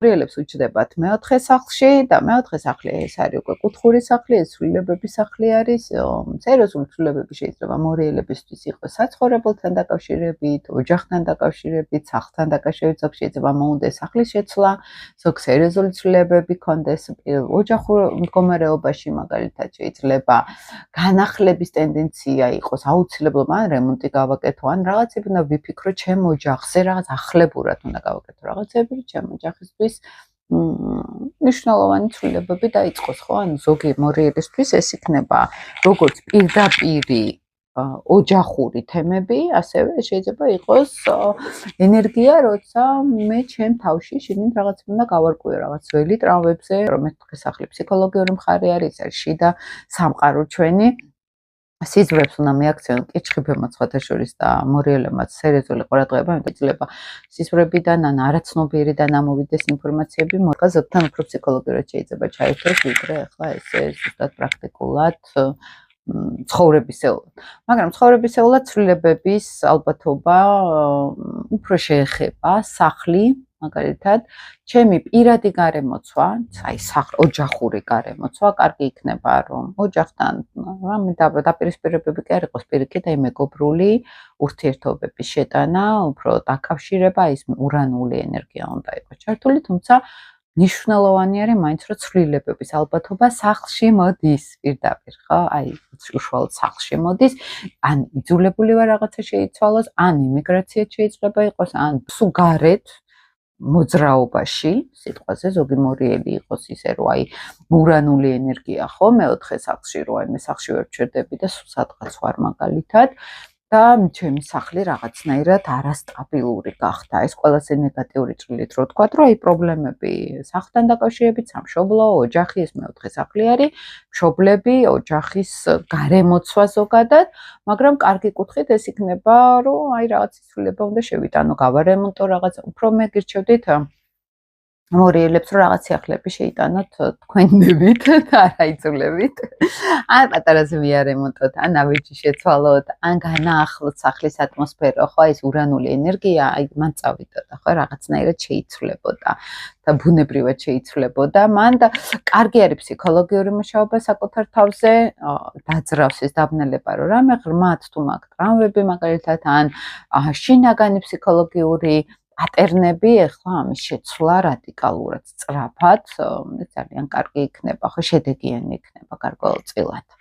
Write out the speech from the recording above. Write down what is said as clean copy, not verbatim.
რეალებს უჩნდებათ მეოთხე სახლში და მეოთხე სახლი ეს არის უკვე კუთხური სახლი, ეს ცვლილებების სახლი არის. სერიოზული ცვლილებები შეიძლება მორიელებისთვის იყოს საცხოვრებელთან დაკავშირებით, ოჯახთან დაკავშირებით, სახლთან დაკავშირებით, ზოგ შეიძლება მოუნდეს სახლის შეცვლა, ზოგ სერიოზული ცვლილებები კონდეს ოჯახურ მდგომარეობაში, მაგალითად შეიძლება განახლების ტენდენცია იყოს, აუცილებლად ან რემონტი გავაკეთო, ან რაღაცები უნდა ვიფიქრო ჩემ ოჯახზე, რაღაც ახლებურად უნდა გავაკეთო რაღაცები, ჩემ ოჯახისთვის მნიშვნელოვანი ცვლილებები დაიწყოს, ხო? ანუ ზოგი მორიელისთვის ეს იქნება როგორც პირდაპირი ოჯახური თემები, ასევე შეიძლება იყოს ენერგია, როცა მე ჩემ თავში შიგნით რაღაცები უნდა გავარკვიო, რაღაც ძველი ტრავმებზე, რომ მეთქე სახლი ფსიქოლოგიური მხარე არის, შიდა სამყარო ჩვენი. სიზვრებს უნდა მიაქცევენ კიჩხიბებმა სხვათა შორის და მორიელებმაც სერიოზული ყურადღება, იმიტომ შეიძლება სიზვრებიდან ან არაცნობიერიდან ამოვიდეს ინფორმაციები, მოხდა ზოგთან უფრო ფსიქოლოგიურად შეიძლება ჩაერთოს, ვიდრე ახლა ესე ზუსტად პრაქტიკულად ცხოვრებისეულად. მაგრამ ცხოვრებისეულად ცვლილებების ალბათობა უფრო შეეხება სახლი, მაგალითად, ჩემი პირადი გარემოცვა, აი ოჯახური გარემოცვა, კარგი იქნება, რომ ოჯახთან რამე დაპირისპირებები კი არ იყოს პირიქით, აი მეგობრული ურთიერთობების შეტანა, უფრო დაკავშირება, ის ურანული ენერგია უნდა იყოს ჩართული, თუმცა მნიშვნელოვანი არის მაინც რომ ცვლილებების ალბათობა სახლში მოდის პირდაპირ, ხო? აი უშუალოდ სახლში მოდის, ან იძულებული ვარ რაღაცა შეიცვალოს, ან იმიგრაცია შეიძლება იყოს, ან სულ გარეთ მოძრაობაში, სიტყვაზე ზოგი მორიელი იყოს ისე რომ აი ურანული ენერგია ხო მეოთხე სახლში რომ აი მე სახლში ვერ ჩერდები და სულ სადღაც ვარ მაგალითად და ჩემი სახლი რაღაცნაირად არასტაბილური გახდა. ეს ყველაზე ნეგატიური ჭრილით რო თქვა, რომ აი პრობლემები სახლთან დაკავშირებით, სამშობლო, ოჯახი, ეს მეოთხე სახლი არის, მშობლები, ოჯახის გარემოცვა ზოგადად, მაგრამ კარგი კუთხით ეს იქნება, რომ აი რაღაც ცვლილება უნდა შევიტანო, გავარემონტო რაღაცა, უფრო მე გირჩევდით მორიელებს რომ რაღაც სიახლეები შეიტანოთ თქვენდებით და არა იძულებით. ან პატარაზე მიარემონტოთ, ან ნავიჯი შეცვალოთ, ან განაახლოთ სახლის ატმოსფერო, ხო, ეს ურანული ენერგია, აი მან წავიდოდა, ხო, რაღაცნაირად შეიცვლებოდა და ბუნებრივად შეიცვლებოდა. მან და კარგი არის ფსიქოლოგიური მუშაობა საკუთარ თავზე, დაძრავს ეს დაბნელება, რომ რამე ღრმად თუ მაქვს ტრავმები, მაგალითად, ან შინაგანი ფსიქოლოგიური პატერნები, ახლა ამის შეცვლა რადიკალურად სწრაფად, ძალიან კარგი იქნება, ხო, შედეგიანი იქნება გარკვეულწილად.